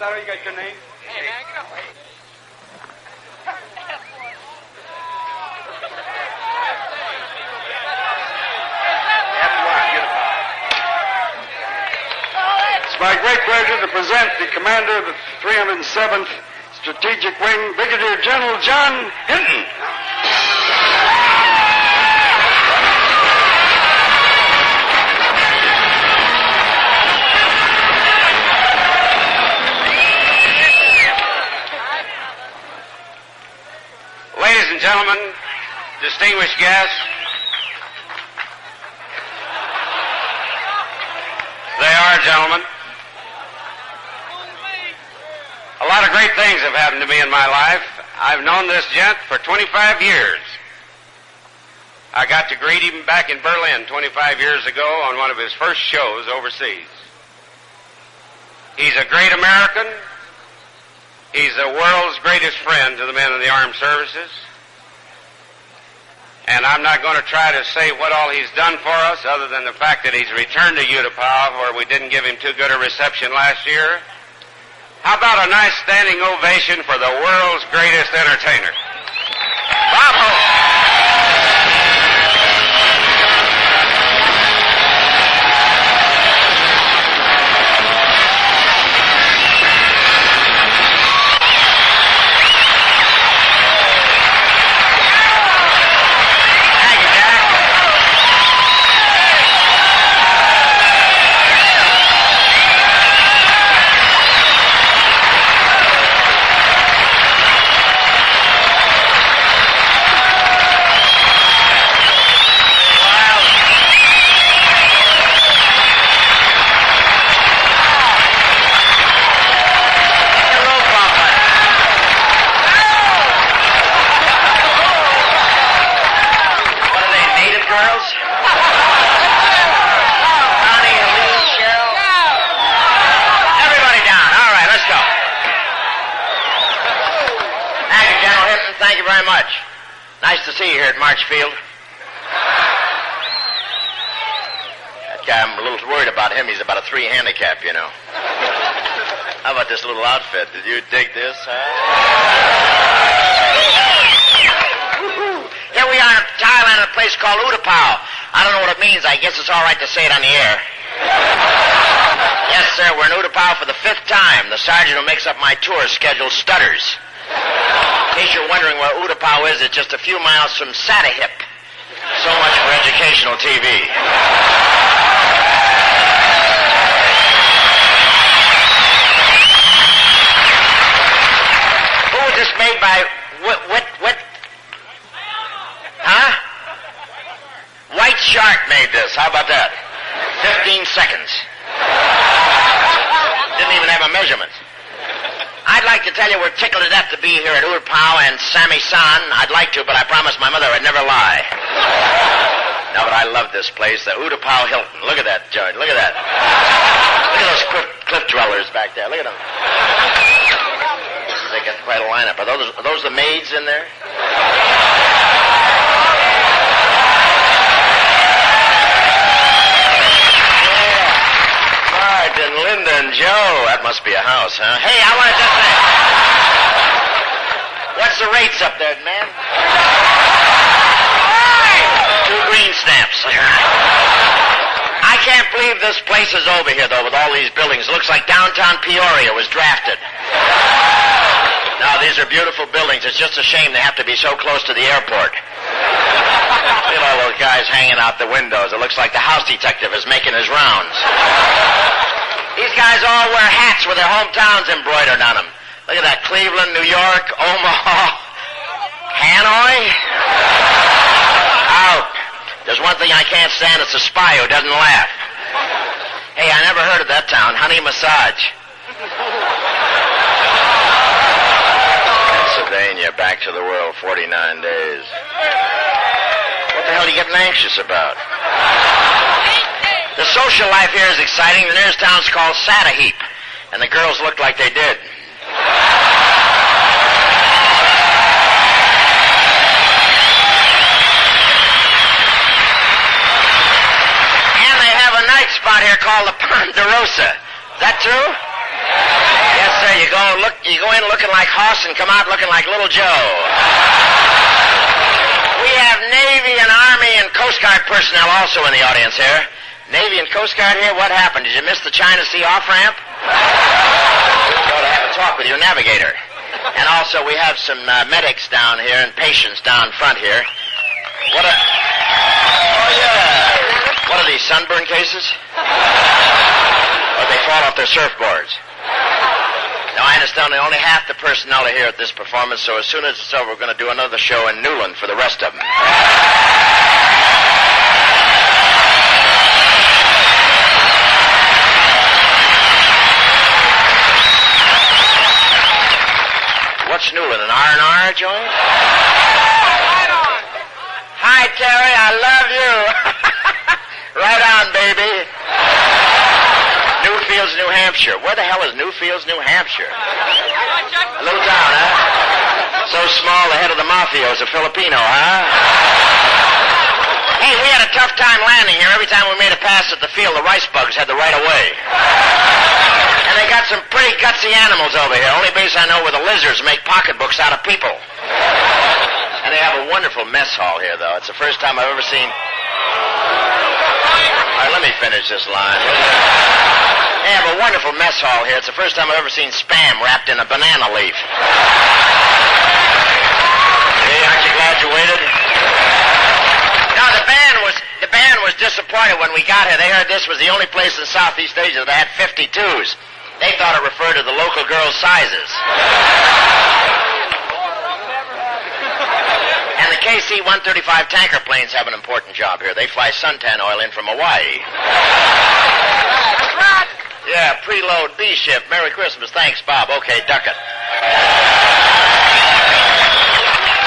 that how you got your name? Hey, man, get up. It's my great pleasure to present the commander of the 307th Strategic Wing, Brigadier General John Hinton. Ladies and gentlemen, distinguished guests, they are gentlemen. A lot of great things have happened to me in my life. I've known this gent for 25 years. I got to greet him back in Berlin 25 years ago on one of his first shows overseas. He's a great American. He's the world's greatest friend to the men in the armed services. And I'm not going to try to say what all he's done for us other than the fact that he's returned to U-Tapao where we didn't give him too good a reception last year. How about a nice standing ovation for the world's greatest entertainer? Bravo! Thank you very much. Nice to see you here at Marchfield. That guy, I'm a little worried about him. He's about a 3 handicap, you know. How about this little outfit? Did you dig this, huh? Here we are in Thailand at a place called U-Tapao. I don't know what it means. I guess it's all right to say it on the air. Yes, sir, we're in U-Tapao for the 5th time. The sergeant who makes up my tour schedule stutters. In case you're wondering where U-Tapao is, it's just a few miles from Satahip. So much for educational TV. Who was this made by? What? Huh? White Shark made this. How about that? 15 seconds. Didn't even have a measurement. I'd like to tell you we're tickled to death to be here at U-Tapao and Sammy-san. I'd like to, but I promised my mother I'd never lie. No, but I love this place, the U-Tapao Hilton. Look at that, George. Look at that. Look at those cliff dwellers back there. Look at them. They got quite a lineup. Are those the maids in there? Martin, Linda, and Joe. That must be a house, huh? Hey, I want to just say... What's the rates up there, man? 2 green stamps. I can't believe this place is over here, though, with all these buildings. It looks like downtown Peoria was drafted. No, these are beautiful buildings. It's just a shame they have to be so close to the airport. Look at all those guys hanging out the windows. It looks like the house detective is making his rounds. These guys all wear hats with their hometowns embroidered on them. Look at that. Cleveland, New York, Omaha, Hanoi. Out. There's one thing I can't stand. It's a spy who doesn't laugh. Hey, I never heard of that town. Honey Massage. Pennsylvania, back to the world, 49 days. What the hell are you getting anxious about? The social life here is exciting. The nearest town's called Satahip, and the girls look like they did. And they have a night spot here called the Ponderosa. Is that true? Yes, sir. go in looking like Hoss and come out looking like Little Joe. We have Navy and Army and Coast Guard personnel also in the audience here. Navy and Coast Guard here, what happened? Did you miss the China Sea off-ramp? Go to have a talk with your navigator. And also we have some medics down here and patients down front here. Oh, yeah. What are these, sunburn cases? Or they fall off their surfboards? Now, I understand only half the personnel are here at this performance, so as soon as it's over, we're going to do another show in Newland for the rest of them. What's Newland, an R&R joint? Hi, Terry, I love you. Right on, baby. Newfields, New Hampshire. Where the hell is Newfields, New Hampshire? A little town, huh? So small, the head of the mafia is a Filipino, huh? Hey, we had a tough time landing here. Every time we made a pass at the field, the rice bugs had the right of way. And they got some pretty gutsy animals over here. Only base I know where the lizards make pocketbooks out of people. And they have a wonderful mess hall here, though. It's the first time I've ever seen... All right, let me finish this line. They have a wonderful mess hall here. It's the first time I've ever seen Spam wrapped in a banana leaf. Hey, aren't you glad you waited? No, the band was disappointed when we got here. They heard this was the only place in Southeast Asia that had 52s. They thought it referred to the local girls' sizes. And the KC-135 tanker planes have an important job here. They fly suntan oil in from Hawaii. That's right. Yeah, preload B shift. Merry Christmas. Thanks, Bob. Okay, duck it.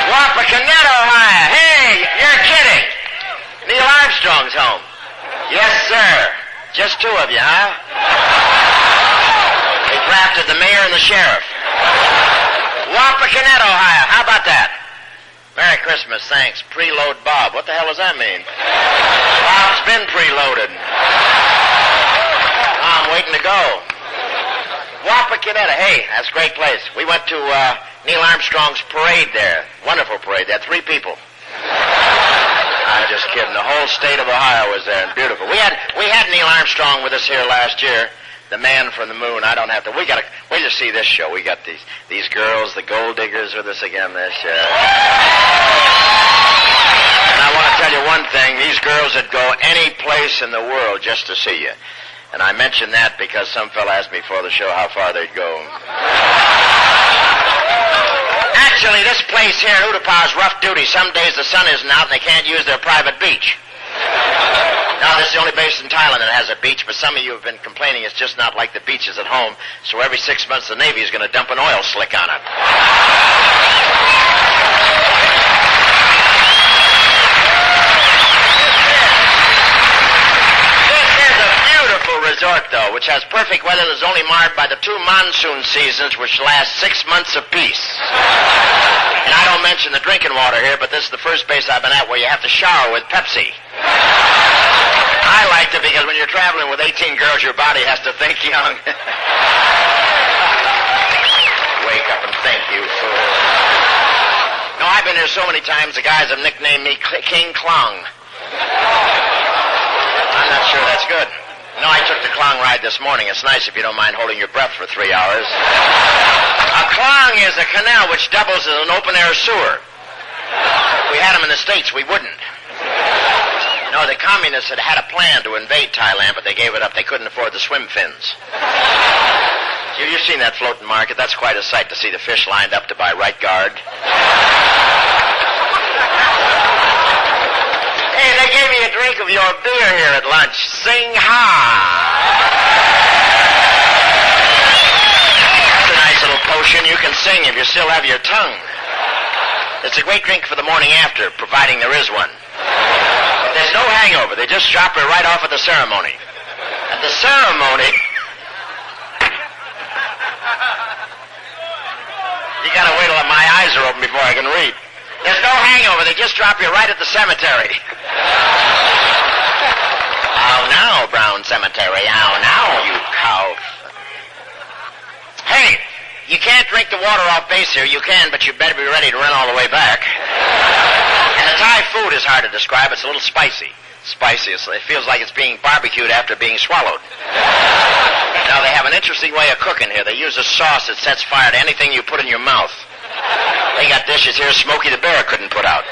Wapakoneta, Ohio. Hey, you're kidding. Neil Armstrong's home. Yes, sir. Just two of you, huh? They drafted the mayor and the sheriff. Wapakoneta, Ohio. How about that? Merry Christmas, thanks. Preload Bob. What the hell does that mean? Bob's been preloaded. I'm waiting to go. Wapakoneta. Hey, that's a great place. We went to Neil Armstrong's parade there. Wonderful parade. They had 3 people. I'm just kidding. The whole state of Ohio was there and beautiful. We had Neil Armstrong with us here last year. The man from the moon. I don't have to. Wait to see this show. We got these girls, the gold diggers, with us again this year. And I want to tell you one thing. These girls would go any place in the world just to see you. And I mention that because some fella asked me before the show how far they'd go. Actually, this place here in U-Tapao is rough duty. Some days the sun isn't out and they can't use their private beach. Now, this is the only base in Thailand that has a beach, but some of you have been complaining it's just not like the beaches at home, so every 6 months the Navy is going to dump an oil slick on it. This is a beautiful resort, though, which has perfect weather that's only marred by the 2 monsoon seasons, which last 6 months apiece. And I don't mention the drinking water here, but this is the first base I've been at where you have to shower with Pepsi. I liked it because when you're traveling with 18 girls, your body has to think young. Wake up and think, you fool. No, I've been here so many times, the guys have nicknamed me King Klong. I'm not sure that's good. No, I took the Klong ride this morning. It's nice if you don't mind holding your breath for 3 hours. A Klong is a canal which doubles as an open-air sewer. If we had them in the States, we wouldn't. No, the communists had a plan to invade Thailand, but they gave it up. They couldn't afford the swim fins. You've seen that floating market. That's quite a sight to see the fish lined up to buy right guard. Hey, they gave me a drink of your beer here at lunch. Sing ha! That's a nice little potion. You can sing if you still have your tongue. It's a great drink for the morning after, providing there is one. There's no hangover. They just drop her right off at the ceremony. At the ceremony... You gotta wait till my eyes are open before I can read. There's no hangover. They just drop you right at the cemetery. How now, Brown Cemetery? How now, you cow? Hey, You can't drink the water off base here. You can, but you better be ready to run all the way back. And the Thai food is hard to describe. It's a little spicy. Spicy. It feels like it's being barbecued after being swallowed. Now, they have an interesting way of cooking here. They use a sauce that sets fire to anything you put in your mouth. They got dishes here Smokey the Bear couldn't put out.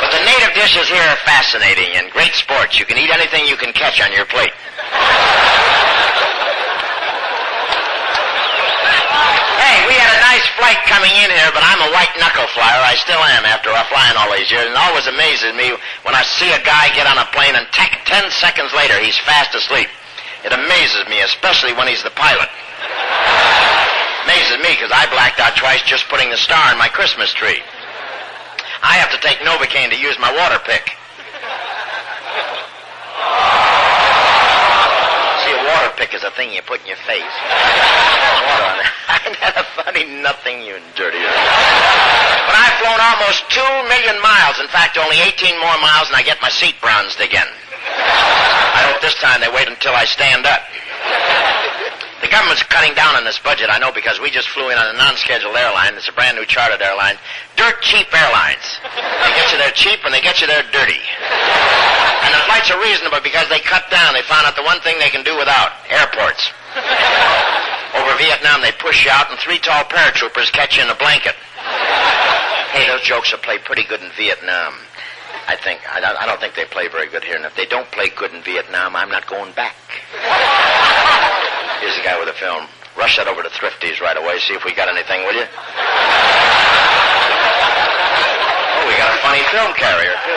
But the native dishes here are fascinating and great sports. You can eat anything you can catch on your plate. Hey, we had a nice flight coming in here, but I'm a white knuckle flyer. I still am after flying all these years. And it always amazes me when I see a guy get on a plane and 10 seconds later he's fast asleep. It amazes me, especially when he's the pilot. Amazes me because I blacked out twice just putting the star in my Christmas tree. I have to take Novocaine to use my water pick. See, a water pick is a thing you put in your face. Water on it. Isn't that a funny nothing, you dirty. But I've flown almost 2 million miles. In fact, only 18 more miles and I get my seat bronzed again. I hope this time they wait until I stand up. The government's cutting down on this budget, I know, because we just flew in on a non-scheduled airline. It's a brand new chartered airline. Dirt cheap airlines. They get you there cheap and they get you there dirty. And the flights are reasonable because they cut down. They found out the one thing they can do without, airports. Over Vietnam, they push you out and 3 tall paratroopers catch you in a blanket. Hey, those jokes will play pretty good in Vietnam. I don't think they play very good here. And if they don't play good in Vietnam, I'm not going back. Here's the guy with the film. Rush that over to Thrifty's right away. See if we got anything, will you? Oh, we got a funny film carrier, too.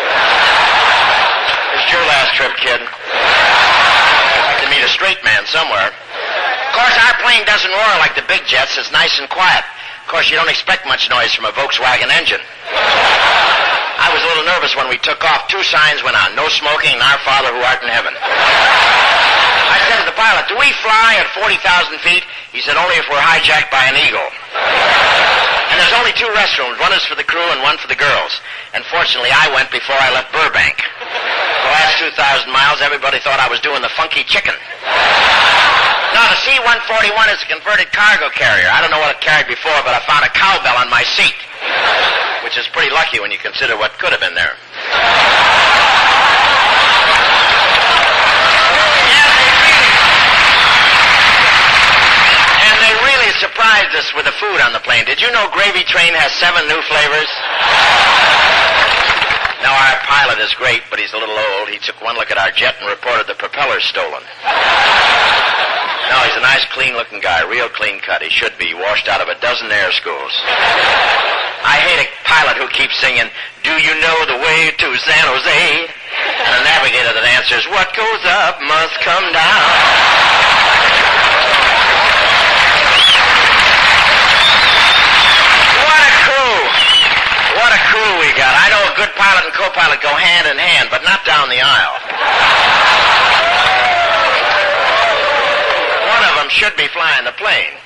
It's your last trip, kid. I'd like to meet a straight man somewhere. Of course, our plane doesn't roar like the big jets. It's nice and quiet. Of course, you don't expect much noise from a Volkswagen engine. I was a little nervous when we took off. 2 signs went on. No smoking and Our Father who art in heaven. I said to the pilot, do we fly at 40,000 feet? He said, only if we're hijacked by an eagle. And there's only 2 restrooms. One is for the crew and one for the girls. And fortunately, I went before I left Burbank. The last 2,000 miles, everybody thought I was doing the funky chicken. Now, the C-141 is a converted cargo carrier. I don't know what it carried before, but I found a cowbell on my seat. Which is pretty lucky when you consider what could have been there. And they really surprised us with the food on the plane. Did you know Gravy Train has 7 new flavors? Now, our pilot is great, but he's a little old. He took one look at our jet and reported the propeller's stolen. No, he's a nice, clean-looking guy, real clean cut. He should be washed out of a dozen air schools. I hate a pilot who keeps singing, do you know the way to San Jose? And a navigator that answers, what goes up must come down. What a crew. What a crew we got. I know a good pilot and co-pilot go hand in hand, but not down the aisle. One of them should be flying the plane.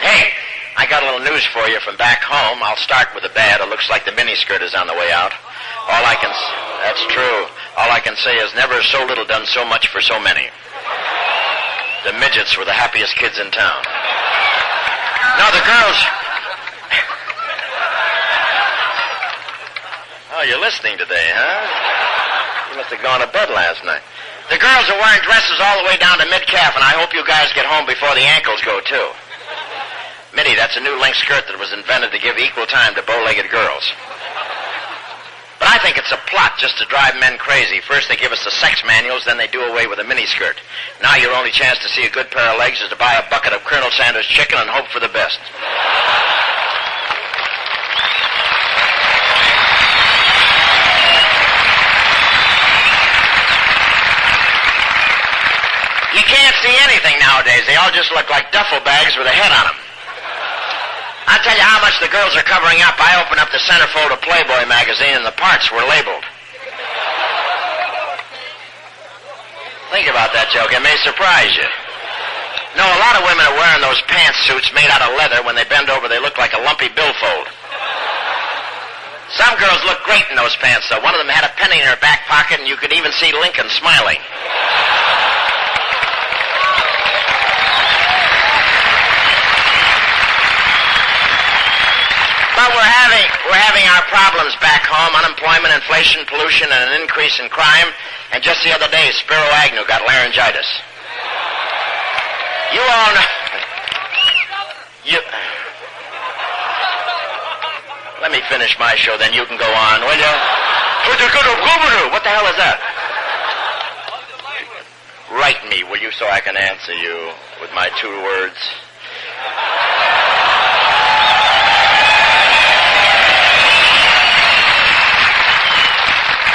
Hey, I got a little news for you from back home. I'll start with the bad. It looks like the miniskirt is on the way out. That's true. All I can say is never so little done so much for so many. The midgets were the happiest kids in town. No, the girls... Oh, you're listening today, huh? You must have gone to bed last night. The girls are wearing dresses all the way down to mid-calf, and I hope you guys get home before the ankles go, too. Mitty, that's a new length skirt that was invented to give equal time to bow-legged girls. But I think it's a plot just to drive men crazy. First they give us the sex manuals, then they do away with the miniskirt. Now your only chance to see a good pair of legs is to buy a bucket of Colonel Sanders chicken and hope for the best. You can't see anything nowadays. They all just look like duffel bags with a head on them. I'll tell you how much the girls are covering up. I opened up the centerfold of Playboy magazine and the parts were labeled. Think about that joke. It may surprise you. No, a lot of women are wearing those pantsuits made out of leather. When they bend over, they look like a lumpy billfold. Some girls look great in those pants, though. One of them had a penny in her back pocket, and you could even see Lincoln smiling. having our problems back home, unemployment, inflation, pollution, and an increase in crime. And just the other day, Spiro Agnew got laryngitis. You all know... Let me finish my show, then you can go on, will you? What the hell is that? Write me, will you, so I can answer you with my 2 words.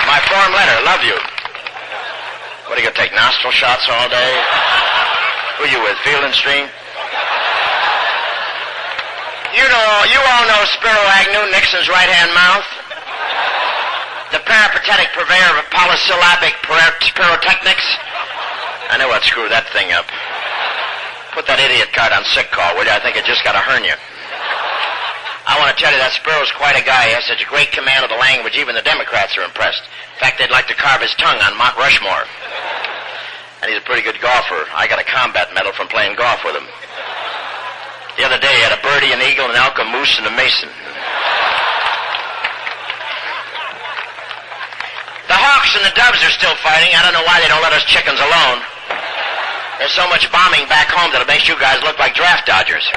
My form letter, love you. What, are you going to take nostril shots all day? Who are you with, Field and Stream? You all know Spiro Agnew, Nixon's right-hand mouth. The peripatetic purveyor of polysyllabic pyrotechnics. I know I'd screw that thing up. Put that idiot card on sick call, will you? I think it just got a hernia. I want to tell you that Spiro's quite a guy. He has such a great command of the language, even the Democrats are impressed. In fact, they'd like to carve his tongue on Mount Rushmore. And he's a pretty good golfer. I got a combat medal from playing golf with him. The other day, he had a birdie, an eagle, an elk, a moose, and a mason. The hawks and the doves are still fighting. I don't know why they don't let us chickens alone. There's so much bombing back home that it makes you guys look like draft dodgers.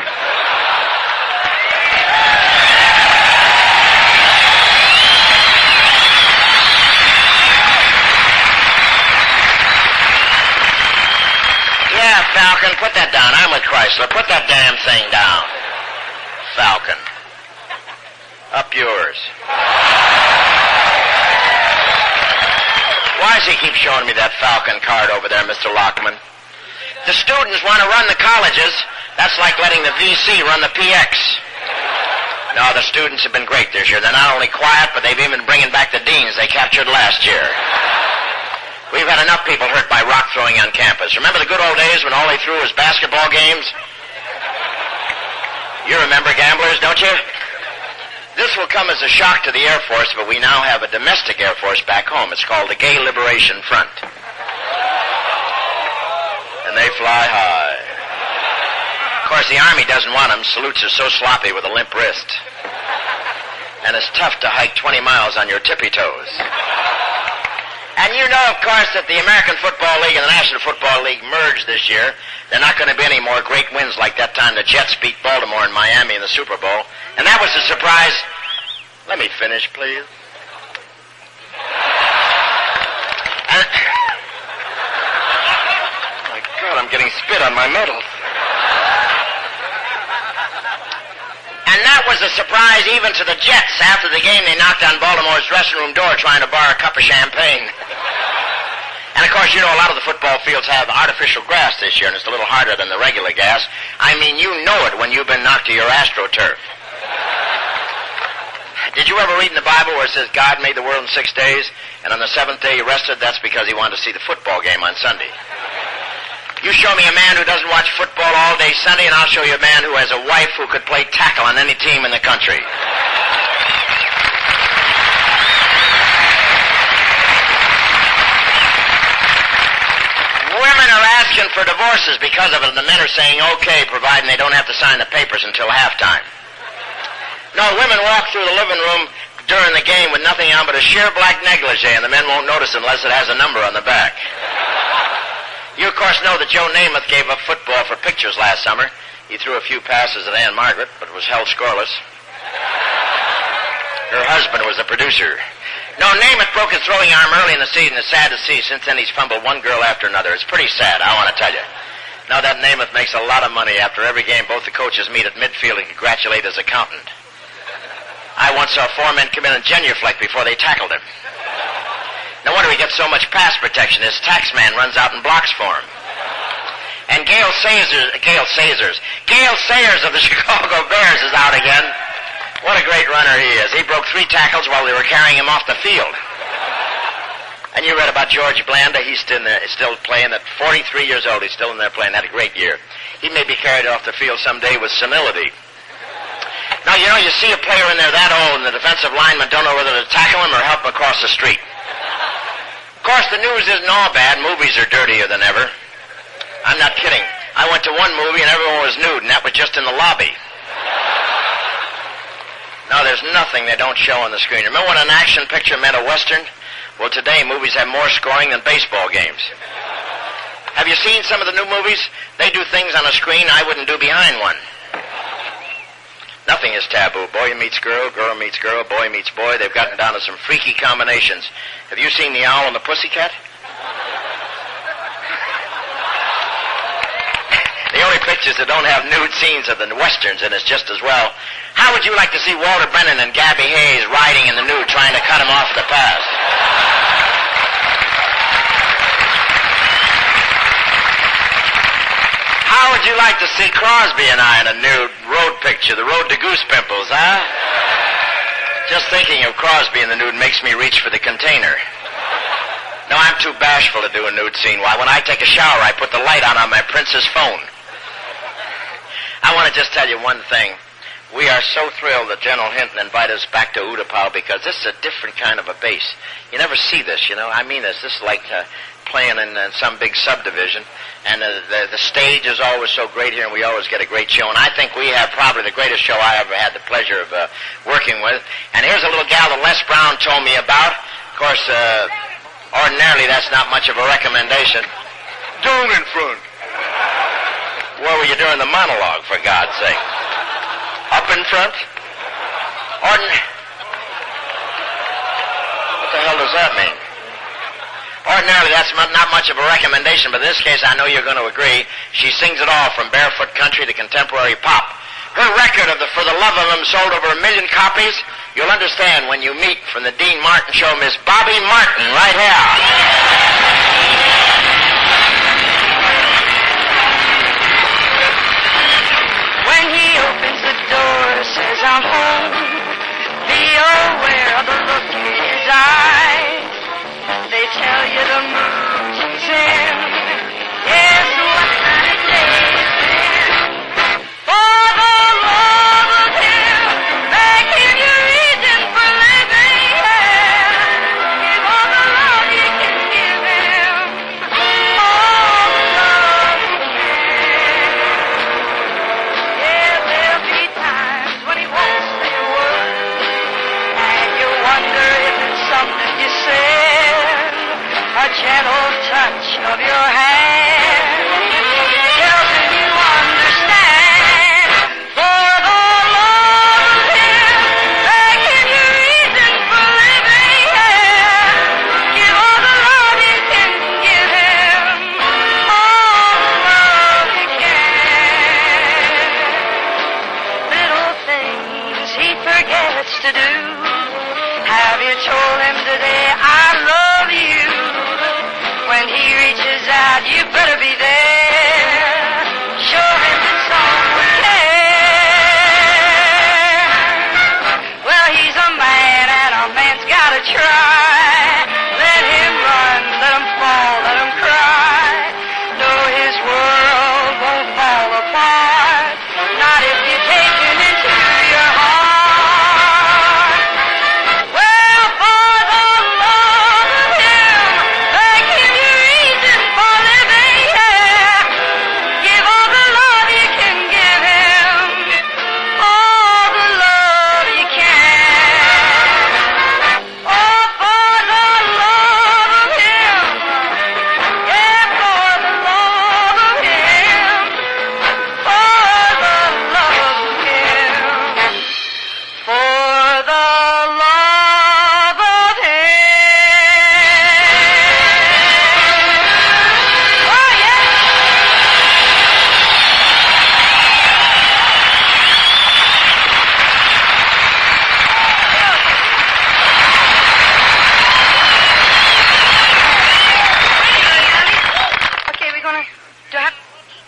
Yeah, Falcon, put that down. I'm with Chrysler. Put that damn thing down. Falcon. Up yours. Why does he keep showing me that Falcon card over there, Mr. Lockman? The students want to run the colleges. That's like letting the VC run the PX. No, the students have been great this year. They're not only quiet, but they've even been bringing back the deans they captured last year. We've had enough people hurt by rock throwing on campus. Remember the good old days when all they threw was basketball games? You remember, gamblers, don't you? This will come as a shock to the Air Force, but we now have a domestic Air Force back home. It's called the Gay Liberation Front. And they fly high. Of course, the Army doesn't want them. Salutes are so sloppy with a limp wrist. And it's tough to hike 20 miles on your tippy toes. And you know, of course, that the American Football League and the National Football League merged this year. There are not going to be any more great wins like that time the Jets beat Baltimore and Miami in the Super Bowl. And that was a surprise. Let me finish, please. And, my God, I'm getting spit on my medals. And that was a surprise even to the Jets. After the game, they knocked on Baltimore's dressing room door trying to borrow a cup of champagne. And, of course, you know a lot of the football fields have artificial grass this year, and it's a little harder than the regular grass. I mean, you know it when you've been knocked to your AstroTurf. Did you ever read in the Bible where it says God made the world in 6 days, and on the 7th day he rested? That's because he wanted to see the football game on Sunday. You show me a man who doesn't watch football all day Sunday, and I'll show you a man who has a wife who could play tackle on any team in the country. Women are asking for divorces because of it, and the men are saying okay, providing they don't have to sign the papers until halftime. No, women walk through the living room during the game with nothing on but a sheer black negligee, and the men won't notice unless it has a number on the back. You, of course, know that Joe Namath gave up football for pictures last summer. He threw a few passes at Ann Margaret, but was held scoreless. Her husband was the producer. No, Namath broke his throwing arm early in the season. It's sad to see. Since then, he's fumbled one girl after another. It's pretty sad, I want to tell you. Now, that Namath makes a lot of money. After every game, both the coaches meet at midfield and congratulate his accountant. I once saw 4 men come in and genuflect before they tackled him. No wonder he gets so much pass protection. His tax man runs out and blocks for him. And Gail Sayers of the Chicago Bears is out again. What a great runner he is. He broke 3 tackles while they were carrying him off the field. And you read about George Blanda. He's still playing at 43 years old. He's still in there playing. Had a great year. He may be carried off the field someday with senility. Now, you know, you see a player in there that old, and the defensive linemen don't know whether to tackle him or help him across the street. Of course, the news isn't all bad. Movies are dirtier than ever. I'm not kidding. I went to one movie, and everyone was nude, and that was just in the lobby. Now, there's nothing they don't show on the screen. Remember when an action picture meant a Western? Well, today movies have more scoring than baseball games. Have you seen some of the new movies? They do things on a screen I wouldn't do behind one. Nothing is taboo. Boy meets girl, girl meets girl, boy meets boy. They've gotten down to some freaky combinations. Have you seen The Owl and the Pussycat? The only pictures that don't have nude scenes are the Westerns, and it's just as well. How would you like to see Walter Brennan and Gabby Hayes riding in the nude trying to cut him off the path? How would you like to see Crosby and I in a nude road picture, the road to Goose Pimples, huh? Just thinking of Crosby in the nude makes me reach for the container. No, I'm too bashful to do a nude scene. Why, when I take a shower, I put the light on my Prince's phone. I want to just tell you one thing. We are so thrilled that General Hinton invited us back to U-Tapao because this is a different kind of a base. You never see this, you know. I mean this. This is like playing in some big subdivision. And the stage is always so great here, and we always get a great show. And I think we have probably the greatest show I ever had the pleasure of working with. And here's a little gal that Les Brown told me about. Of course, ordinarily that's not much of a recommendation. Down in front. Where were you doing the monologue, for God's sake? Up in front? What the hell does that mean? Ordinarily, that's not much of a recommendation, but in this case, I know you're going to agree. She sings it all from barefoot country to contemporary pop. Her record of For the Love of Him sold over 1 million copies. You'll understand when you meet from the Dean Martin Show, Miss Bobby Martin, right here. When he opens the door, says I'm home, be aware of the look in his eyes. They tell you the mood he's in. Yes, what kind of day is it? For the love of him, make him your reason for living. Give all the love you can give him. All the love you can. Yeah, there'll be times when he won't say a word, and you wonder if it's something you said. A gentle touch of your hand tells him you understand. For the love of him, make him your reason for living. Give all the love you can give him. All the love you can. Little things he forgets to do. Have you told him today, I love you? When he reaches out, you better be there. Show him that someone cares. Well, he's a man, and a man's gotta try. Let him run, let him fall, let him cry. No, his world won't fall apart. Not if you take him into your heart. Well, for the love of him, make him your reason for living. Give all the love you can give him. All the love you can. Oh, for the love of him. Yeah, for the love of him. For the love of him. For the love of him. Oh, yeah. Okay, we're gonna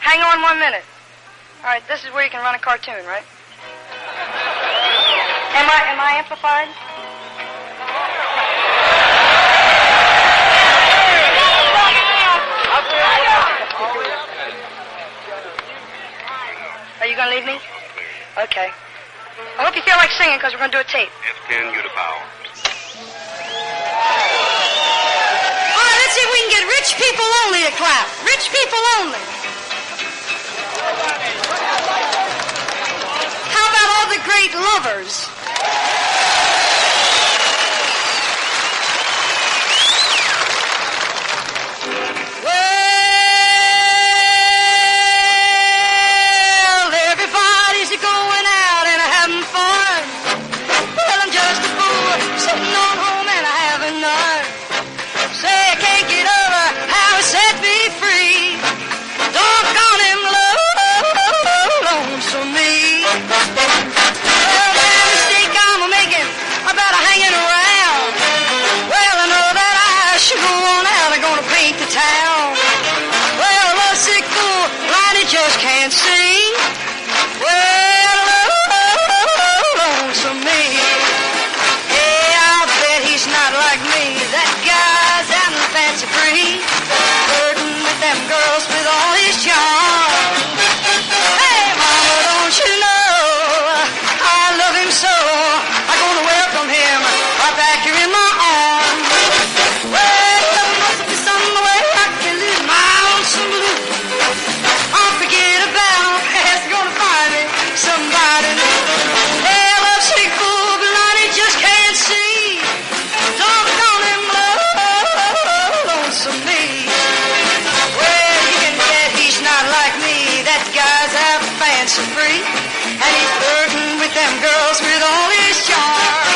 hang on 1 minute. All right, this is where you can run a cartoon, right? Am I amplified? Are you gonna leave me? Okay. I hope you feel like singing because we're gonna do a tape. F10 U-Tapao. All right, let's see if we can get rich people only to clap. Rich people only. How about all the great lovers? somebody new. Hey, love sick fool, but Lonnie just can't see. Doggone him, lonesome me. Well, you can bet he's not like me. That guy's out fancy free, and he's flirting with them girls with all his charm.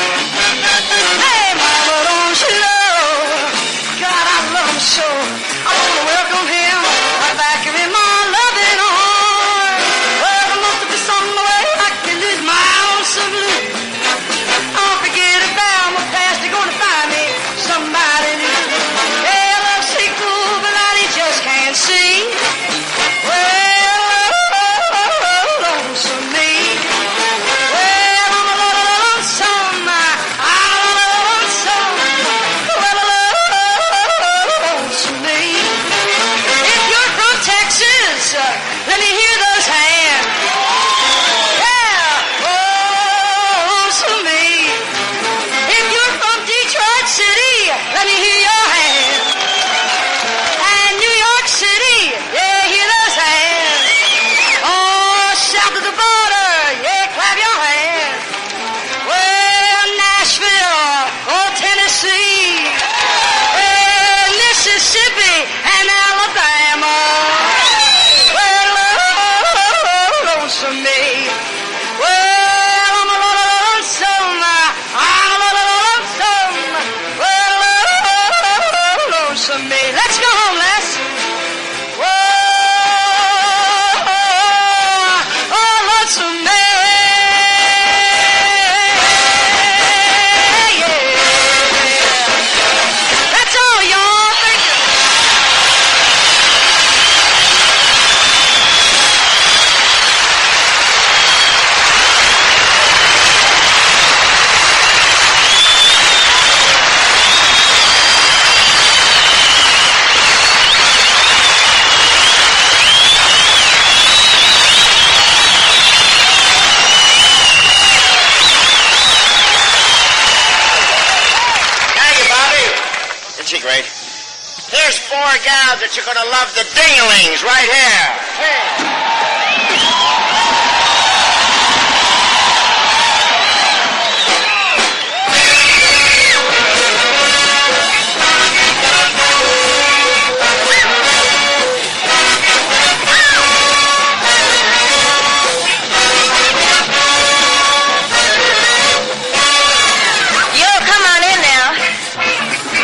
Hey, mama, don't you know? God, I love him so. I want to welcome him right back in my loving arms. Well, the most of the song away, I can lose my own blue. I'll forget about my past. They're going to find me somebody new. Hey, I love sick fool, but I just can't see. Well, lonesome me. Well, I'm a lonesome. I'm a lonesome. Well, lonesome me. If you're from Texas, let me hear those hands. Yeah, lonesome me. If you're from Detroit City, let me hear your hands. And New York City, yeah, hear those hands. Oh, south of the border, yeah, clap your hands. Well, Nashville, oh, Tennessee, well, Mississippi and Alabama. Well, lonesome me. Well, I'm a lonesome. I'm a lonesome. Well, lonesome me. Let's go home, Les. Whoa, oh, lonesome me. Yeah. That's all, y'all. Thank you. Thank you, Bobby. Isn't she great? Here's four gals that you're going to love, the Dinglings, right here. Hey. Yo, come on in now.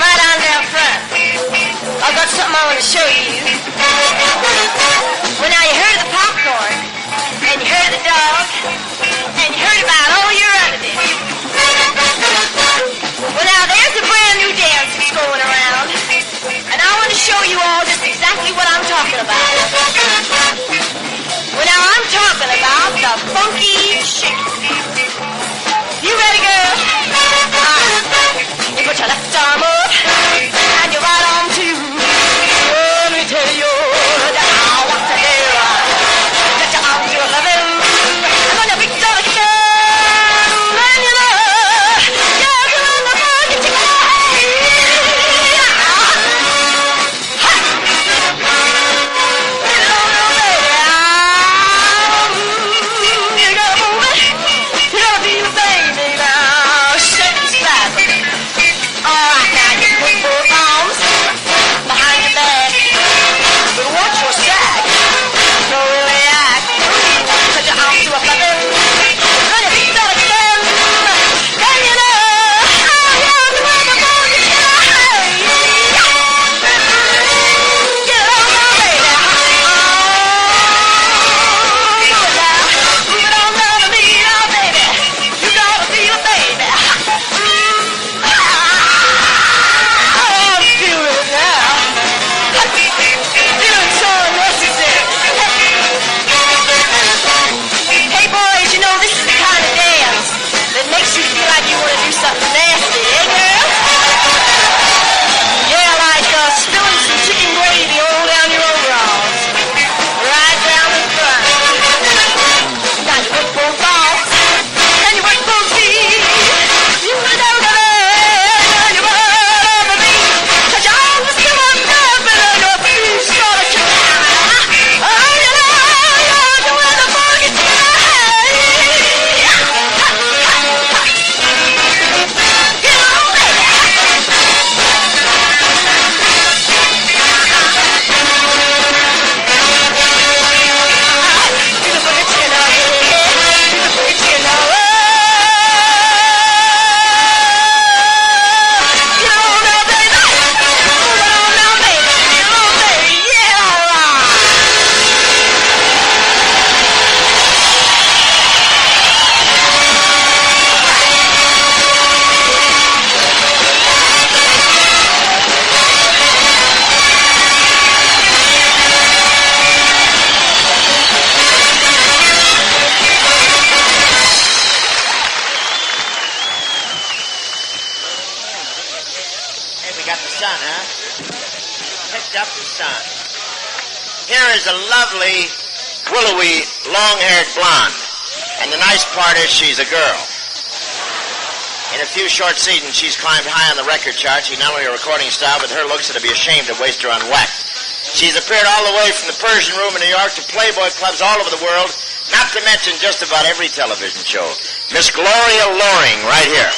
Right on down front. I've got something I want to show you. Well, now, you heard of the up the sun. Here is a lovely, willowy, long-haired blonde. And the nice part is she's a girl. In a few short seasons, she's climbed high on the record charts. She's not only a recording star, but her looks it'd be a shame to waste her on wax. She's appeared all the way from the Persian Room in New York to Playboy clubs all over the world, not to mention just about every television show. Miss Gloria Loring, right here.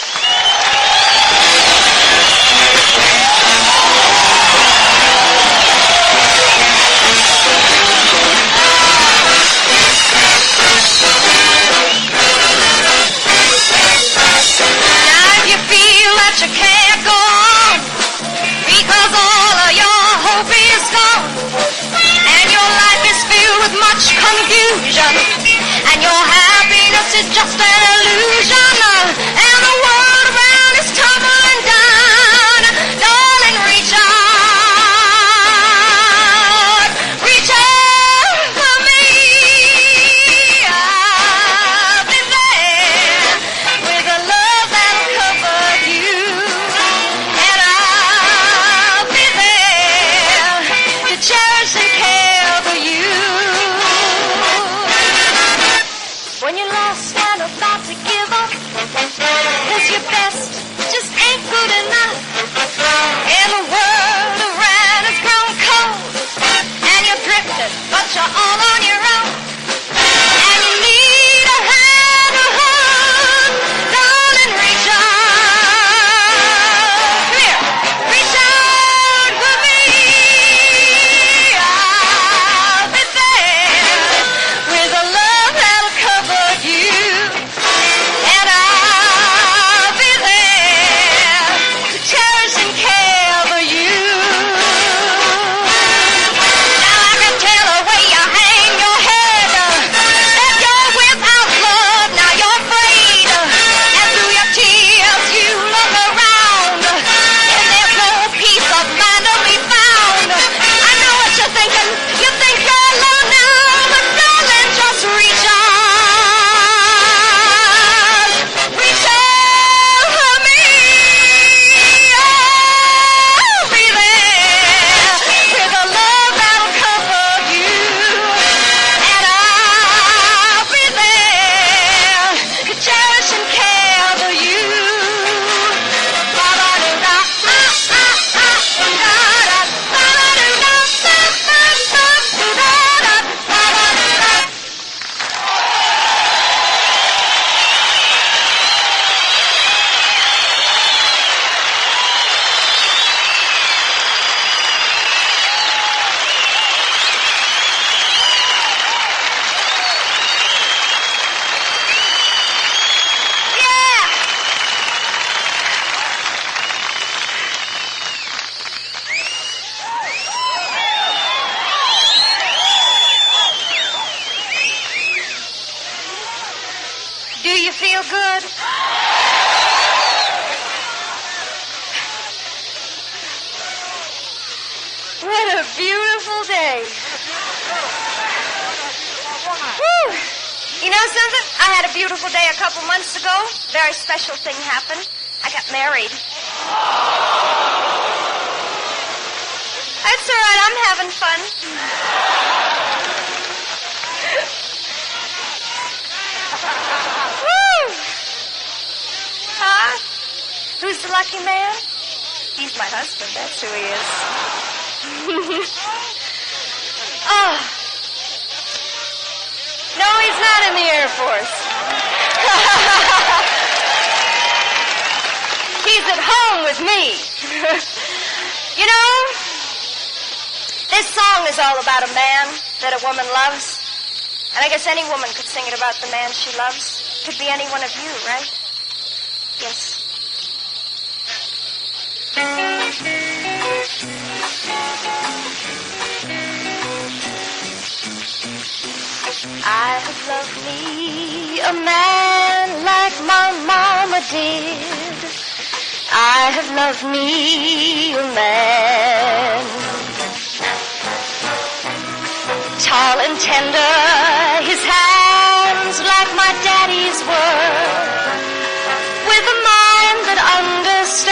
You can't go on because all of your hope is gone and your life is filled with much confusion and your happiness is just an illusion and the world around is tumbling down. Darling, reach out for me. I'll be there with a love that'll cover you. Cherish and care for you. When you're lost and about to give up, 'cause your best just ain't good enough, and the world around has grown cold, and you're drifting, but you're all on your own, and you need a hand to hold. Darling, reach out. Come here. Reach out for me. Do you feel good? What a beautiful day. Woo. You know something? I had a beautiful day a couple months ago. Very special thing happened. I got married. That's all right. I'm having fun. Woo! Huh? Who's the lucky man? He's my husband. That's who he is. Oh. No, he's not in the Air Force. He's at home with me. You know, this song is all about a man that a woman loves. And I guess any woman could sing it about the man she loves. Could be any one of you, right? Yes. I have loved me a man like my mama did. I have loved me a man tall and tender, his hands like my daddy's were, with a mind that understands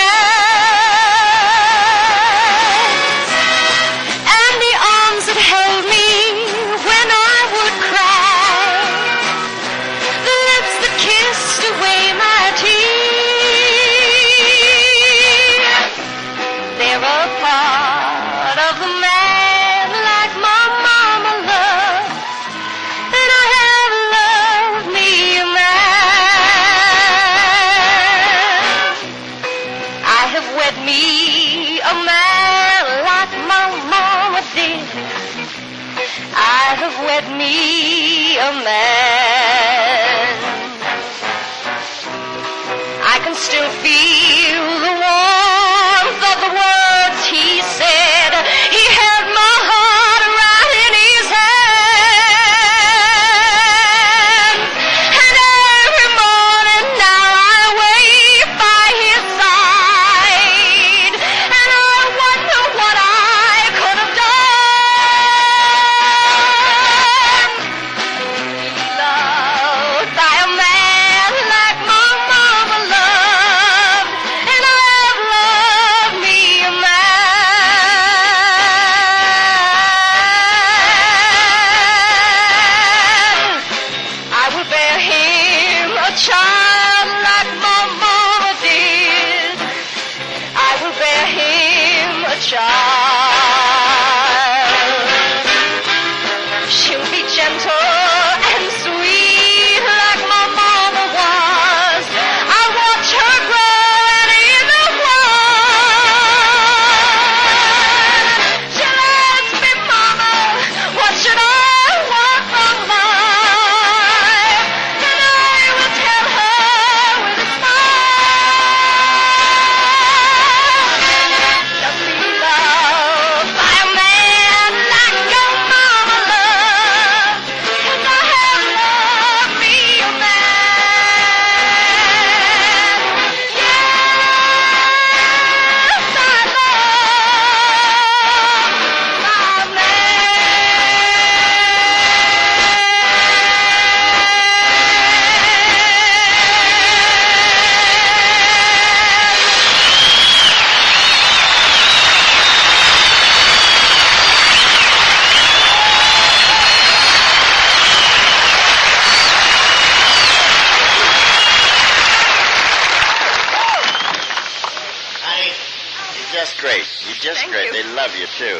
just Thank great. you. They love you, too.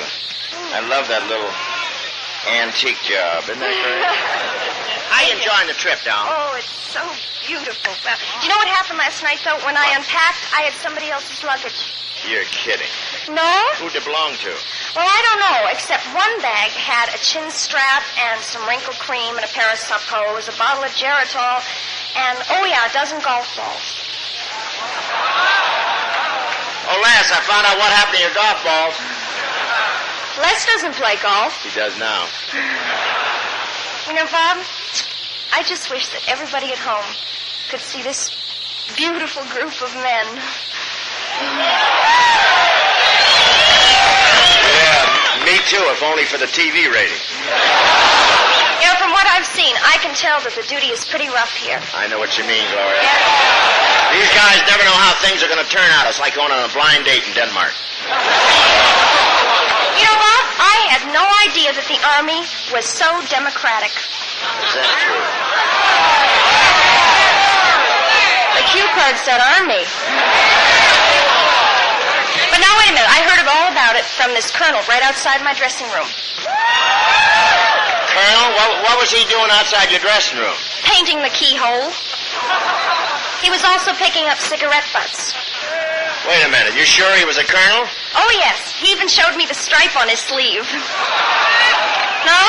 I love that little antique job. Isn't that great? How you enjoying the trip, Down? Oh, it's so beautiful. Well, do you know what happened last night, though? When I unpacked, I had somebody else's luggage. You're kidding. No? Who'd it belong to? Well, I don't know, except one bag had a chin strap and some wrinkle cream and a pair of suppos, a bottle of Geritol, and, oh yeah, a dozen golf balls. Oh, Les, I found out what happened to your golf balls. Les doesn't play golf. He does now. You know, Bob, I just wish that everybody at home could see this beautiful group of men. Yeah, me too, if only for the TV rating. You know, from what I've seen, I can tell that the duty is pretty rough here. I know what you mean, Gloria. These guys never know how things are going to turn out. It's like going on a blind date in Denmark. You know what? I had no idea that the Army was so democratic. Is that true? The cue card said Army. But now, wait a minute. I heard all about it from this colonel right outside my dressing room. Colonel, what was he doing outside your dressing room? Painting the keyhole. He was also picking up cigarette butts. Wait a minute, you sure he was a colonel? Oh, yes. He even showed me the stripe on his sleeve. No?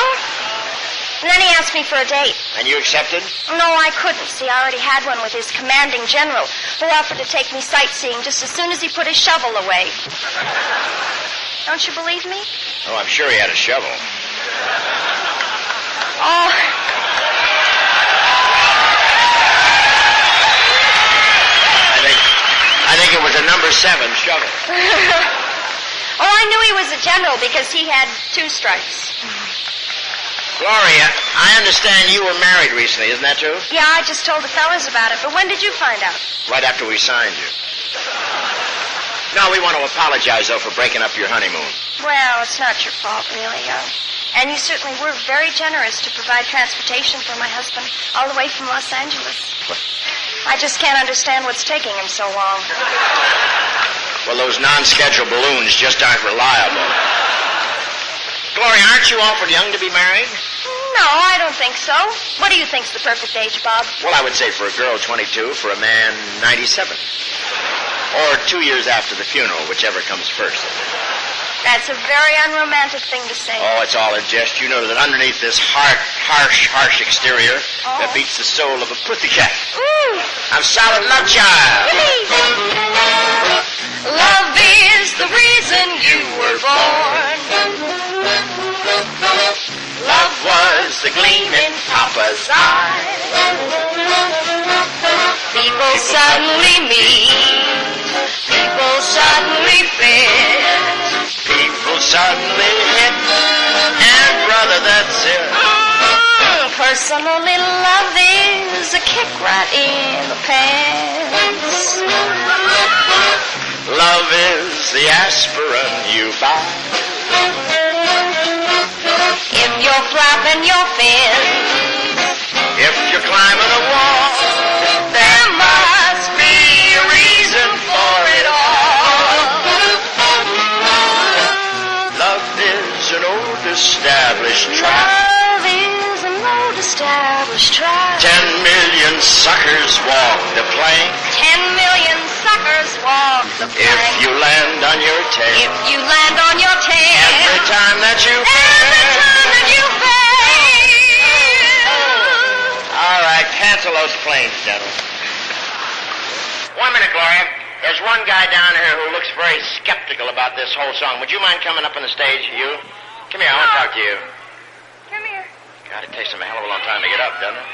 And then he asked me for a date. And you accepted? No, I couldn't. See, I already had one with his commanding general, who offered to take me sightseeing just as soon as he put his shovel away. Don't you believe me? Oh, I'm sure he had a shovel. Oh. I think it was a number 7 shovel. Oh, I knew he was a general because he had 2 stripes. Gloria, I understand you were married recently, isn't that true? Yeah, I just told the fellas about it, but when did you find out? Right after we signed you. No, we want to apologize, though, for breaking up your honeymoon. Well, it's not your fault, really. And you certainly were very generous to provide transportation for my husband all the way from Los Angeles. I just can't understand what's taking him so long. Well, those non-scheduled balloons just aren't reliable. Gloria, aren't you awful young to be married? No, I don't think so. What do you think's the perfect age, Bob? Well, I would say for a girl 22, for a man 97. Or 2 years after the funeral, whichever comes first. That's a very unromantic thing to say. Oh, it's all a jest. You know that underneath this harsh exterior that beats the soul of a pussycat. Ooh. I'm solid love child. Love is the reason you were born. Love was the gleam in Papa's eye. People suddenly meet. People suddenly fit. People suddenly hit. And brother, that's it. Personally, love is a kick right in the pants. Love is the aspirin you buy. If you're flapping your fins, If you're climbing a wall, there must be a reason for it all. love is an old established trap. Love is an old established trap. 10 million suckers walk the plank. 10 million suckers walk the plank. If you land on your tail, If you land on your tail, every time that you every time that you fail. All right, cancel those planes, gentlemen. 1 minute, Gloria. There's one guy down here who looks very skeptical about this whole song. Would you mind coming up on the stage, you? Come here, I want to talk to you. Come here. God, it takes him a hell of a long time to get up, doesn't it?